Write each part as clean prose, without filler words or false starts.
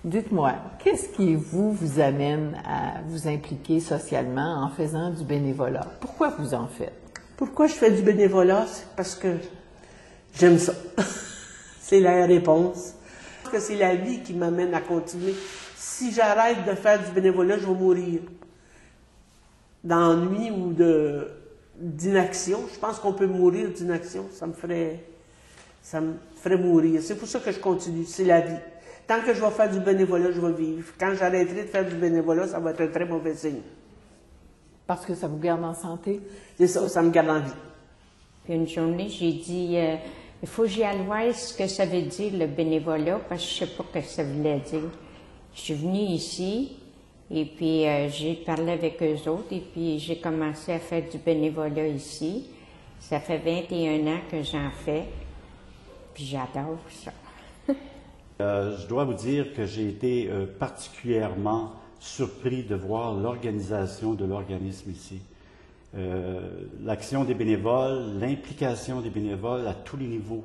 Dites-moi, qu'est-ce qui vous amène à vous impliquer socialement en faisant du bénévolat? Pourquoi vous en faites? Pourquoi je fais du bénévolat? C'est parce que j'aime ça. C'est la réponse. Parce que c'est la vie qui m'amène à continuer. Si j'arrête de faire du bénévolat, je vais mourir. D'ennui ou d'inaction. Je pense qu'on peut mourir d'inaction. Ça me ferait mourir. C'est pour ça que je continue. C'est la vie. Tant que je vais faire du bénévolat, je vais vivre. Quand j'arrêterai de faire du bénévolat, ça va être un très mauvais signe. Parce que ça vous garde en santé? C'est ça, ça me garde en vie. Puis une journée, j'ai dit, il faut que j'y aille voir ce que ça veut dire le bénévolat, parce que je ne sais pas ce que ça voulait dire. Je suis venue ici, et puis j'ai parlé avec eux autres, et puis j'ai commencé à faire du bénévolat ici. Ça fait 21 ans que j'en fais, puis j'adore ça. Je dois vous dire que j'ai été particulièrement surpris de voir l'organisation de l'organisme ici. L'action des bénévoles, l'implication des bénévoles à tous les niveaux,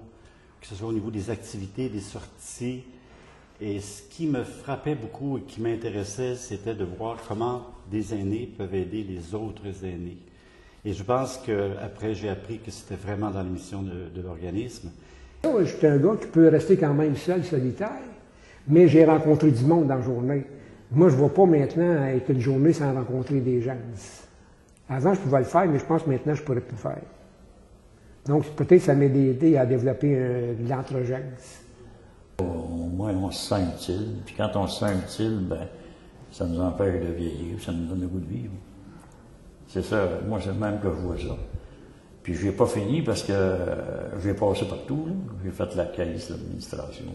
que ce soit au niveau des activités, des sorties. Et ce qui me frappait beaucoup et qui m'intéressait, c'était de voir comment des aînés peuvent aider les autres aînés. Et je pense qu'après, j'ai appris que c'était vraiment dans la mission de l'organisme. Je suis un gars qui peut rester quand même seul, solitaire, mais j'ai rencontré du monde dans la journée. Moi, je ne vois pas maintenant être une journée sans rencontrer des gens. Avant, je pouvais le faire, mais je pense que maintenant, je ne pourrais plus le faire. Donc, peut-être que ça m'a aidé à développer de l'entre-gens. Au moins, on se sent utile. Puis quand on se sent utile, ben, ça nous empêche de vieillir, ça nous donne le goût de vivre. C'est ça, moi, c'est le même que je vois ça. Puis je n'ai pas fini parce que j'ai passé partout. J'ai fait la caisse, l'administration.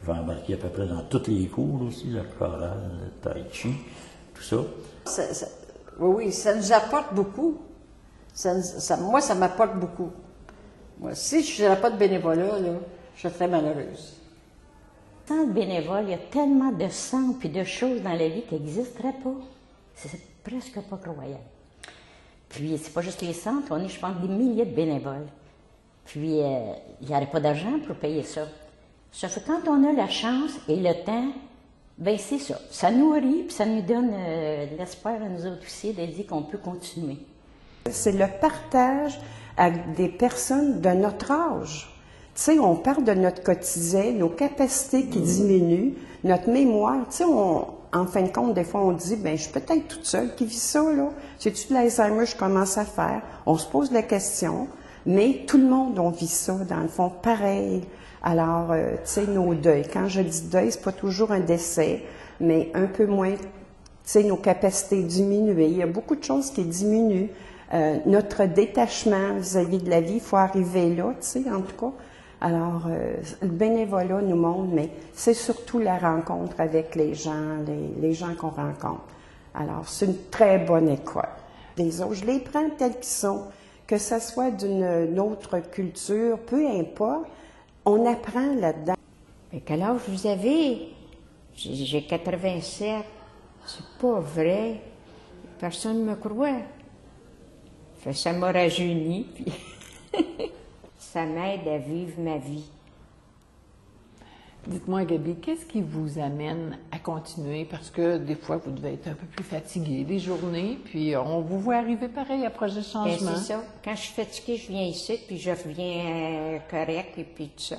J'ai embarqué à peu près dans tous les cours aussi, la chorale, le tai chi, tout ça. Oui, ça nous apporte beaucoup. Moi, ça m'apporte beaucoup. Moi, si je n'avais pas de bénévolat, là, je serais malheureuse. Sans le bénévole, il y a tellement de centres et de choses dans la vie qui n'existeraient pas. C'est presque pas croyable. Puis, c'est pas juste les centres, on est, je pense, des milliers de bénévoles. Puis, il n'y aurait pas d'argent pour payer ça. Sauf que quand on a la chance et le temps, bien, c'est ça. Ça nourrit, puis ça nous donne l'espoir à nous autres aussi de dire qu'on peut continuer. C'est le partage avec des personnes de notre âge. Tu sais, on parle de notre quotidien, nos capacités qui diminuent, notre mémoire. Tu sais, en fin de compte, des fois, on dit, bien, je suis peut-être toute seule qui vit ça, là. J'ai-tu de l'Alzheimer, je commence à faire. On se pose la question, mais tout le monde, on vit ça, dans le fond, pareil. Alors, tu sais, nos deuils. Quand je dis deuil, c'est pas toujours un décès, mais un peu moins, tu sais, nos capacités diminuées. Il y a beaucoup de choses qui diminuent. Notre détachement vis-à-vis de la vie, il faut arriver là, tu sais, en tout cas. Alors, le bénévolat nous montre, mais c'est surtout la rencontre avec les gens qu'on rencontre. Alors, c'est une très bonne école. Les autres, je les prends tels qu'ils sont, que ce soit d'une autre culture, peu importe, on apprend là-dedans. Mais quel âge vous avez? J'ai 87. C'est pas vrai. Personne ne me croit. Ça m'a rajeuni, puis ça m'aide à vivre ma vie. Dites-moi, Gabi, qu'est-ce qui vous amène à continuer? Parce que des fois, vous devez être un peu plus fatigué des journées, puis on vous voit arriver pareil à Projet Changement. C'est ça. Quand je suis fatiguée, je viens ici, puis je reviens correct, et puis tout ça.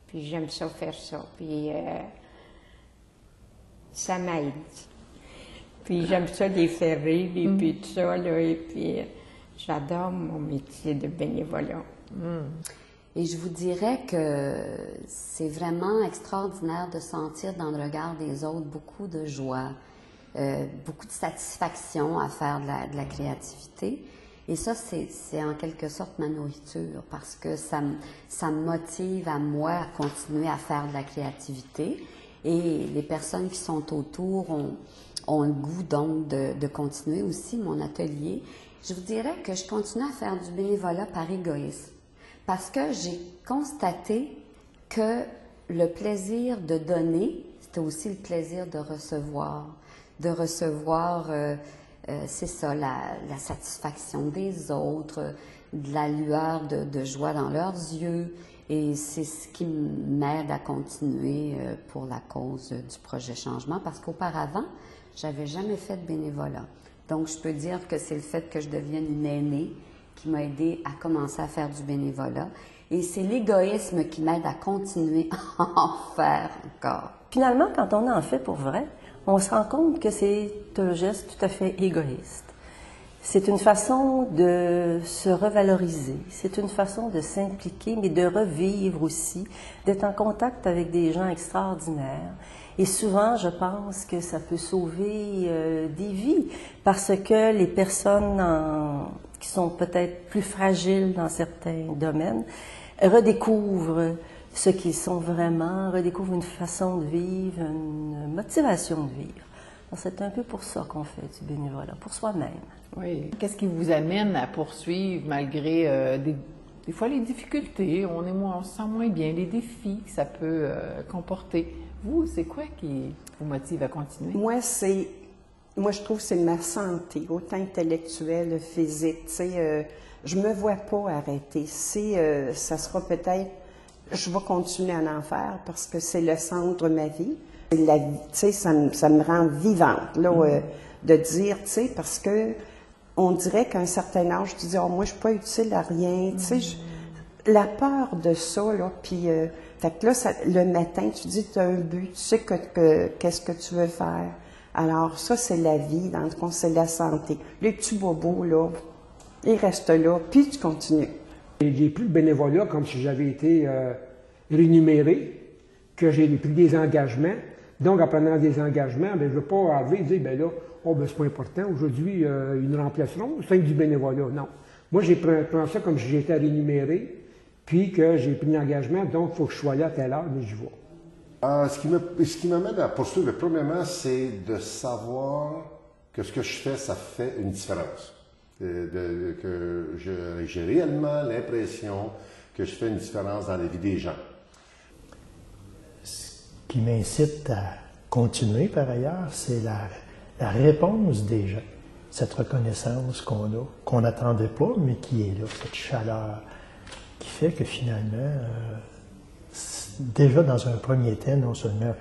Puis j'aime ça faire ça, puis ça m'aide. Puis j'aime ça les faire rire, et puis tout ça, là, et puis j'adore mon métier de bénévolat. Et je vous dirais que c'est vraiment extraordinaire de sentir dans le regard des autres beaucoup de joie, beaucoup de satisfaction à faire de la créativité. Et ça, c'est en quelque sorte ma nourriture, parce que ça me motive à moi à continuer à faire de la créativité. Et les personnes qui sont autour ont le goût donc de continuer aussi mon atelier. Je vous dirais que je continue à faire du bénévolat par égoïsme, parce que j'ai constaté que le plaisir de donner, c'était aussi le plaisir de recevoir. De recevoir, c'est ça, la satisfaction des autres, de la lueur de joie dans leurs yeux. Et c'est ce qui m'aide à continuer pour la cause du projet Changement, parce qu'auparavant, j'avais jamais fait de bénévolat. Donc, je peux dire que c'est le fait que je devienne une aînée qui m'a aidé à commencer à faire du bénévolat. Et c'est l'égoïsme qui m'aide à continuer à en faire encore. Finalement, quand on en fait pour vrai, on se rend compte que c'est un geste tout à fait égoïste. C'est une façon de se revaloriser, c'est une façon de s'impliquer, mais de revivre aussi, d'être en contact avec des gens extraordinaires. Et souvent, je pense que ça peut sauver des vies, parce que les personnes qui sont peut-être plus fragiles dans certains domaines redécouvrent ce qu'ils sont vraiment, redécouvrent une façon de vivre, une motivation de vivre. C'est un peu pour ça qu'on fait du bénévolat, pour soi-même. Oui. Qu'est-ce qui vous amène à poursuivre malgré des fois les difficultés, on se sent moins bien, les défis que ça peut comporter? Vous, c'est quoi qui vous motive à continuer? Moi, je trouve que c'est ma santé, autant intellectuelle, physique. Tu sais, je me vois pas arrêter. Ça sera peut-être, je vais continuer à en faire parce que c'est le centre de ma vie. La vie, tu sais, ça me rend vivante, là, de dire, tu sais, parce que on dirait qu'à un certain âge, tu dis, oh, moi, je suis pas utile à rien, tu sais, la peur de ça, là, puis, fait que là, le matin, tu dis, tu as un but, tu sais qu'est-ce que tu veux faire. Alors, ça, c'est la vie, dans le fond, c'est la santé. Les petits bobos, là, ils restent là, puis tu continues. J'ai pris le bénévolat comme si j'avais été rémunéré, que j'ai pris des engagements. Donc, en prenant des engagements, bien, je ne veux pas arriver et dire, bien là, oh, ben, c'est pas important, aujourd'hui, ils nous remplaceront, c'est du bénévolat. Non. Moi, j'ai pris ça comme si j'étais rémunéré, puis que j'ai pris l'engagement, donc il faut que je sois là à telle heure, mais je vais. Ce qui m'amène à poursuivre, premièrement, c'est de savoir que ce que je fais, ça fait une différence. Que j'ai réellement l'impression que je fais une différence dans la vie des gens. Ce qui m'incite à continuer par ailleurs, c'est la réponse des gens. Cette reconnaissance qu'on a, qu'on n'attendait pas, mais qui est là, cette chaleur, qui fait que finalement, déjà dans un premier temps, non seulement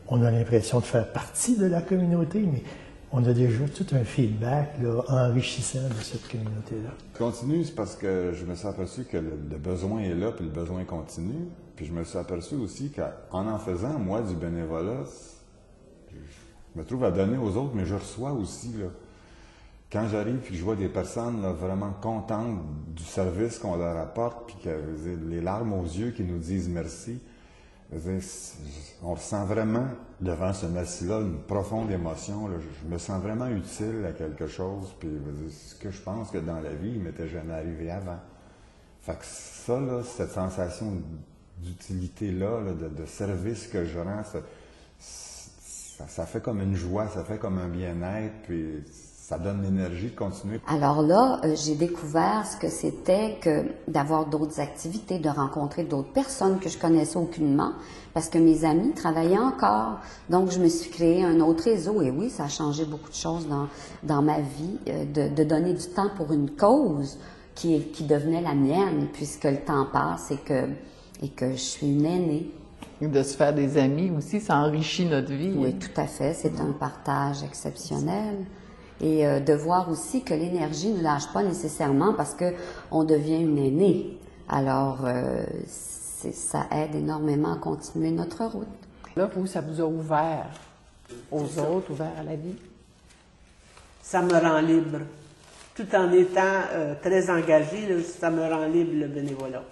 on a l'impression de faire partie de la communauté, mais on a déjà tout un feedback là, enrichissant de cette communauté-là. Je continue, c'est parce que je me suis aperçu que le besoin est là, puis le besoin continue. Puis je me suis aperçu aussi qu'en faisant, moi, du bénévolat, je me trouve à donner aux autres, mais je reçois aussi. Là. Quand j'arrive et que je vois des personnes là, vraiment contentes du service qu'on leur apporte, puis que les larmes aux yeux qui nous disent merci, on ressent vraiment, devant ce merci-là, une profonde émotion. Là. Je me sens vraiment utile à quelque chose, puis ce que je pense que dans la vie, il ne m'était jamais arrivé avant. Fait que ça, là, cette sensation d'utilité-là, là, de service que je rends, ça fait comme une joie, ça fait comme un bien-être, puis ça donne l'énergie de continuer. Alors là, j'ai découvert ce que c'était que d'avoir d'autres activités, de rencontrer d'autres personnes que je connaissais aucunement, parce que mes amis travaillaient encore. Donc, je me suis créé un autre réseau. Et oui, ça a changé beaucoup de choses dans ma vie, de donner du temps pour une cause qui devenait la mienne, puisque le temps passe et que je suis une aînée. De se faire des amis aussi, ça enrichit notre vie. Oui, tout à fait. C'est un partage exceptionnel. Et de voir aussi que l'énergie ne lâche pas nécessairement parce qu'on devient une aînée. Alors, ça aide énormément à continuer notre route. Là, vous, ça vous a ouvert aux autres, ouvert à la vie? Ça me rend libre. Tout en étant très engagée, ça me rend libre, le bénévolat.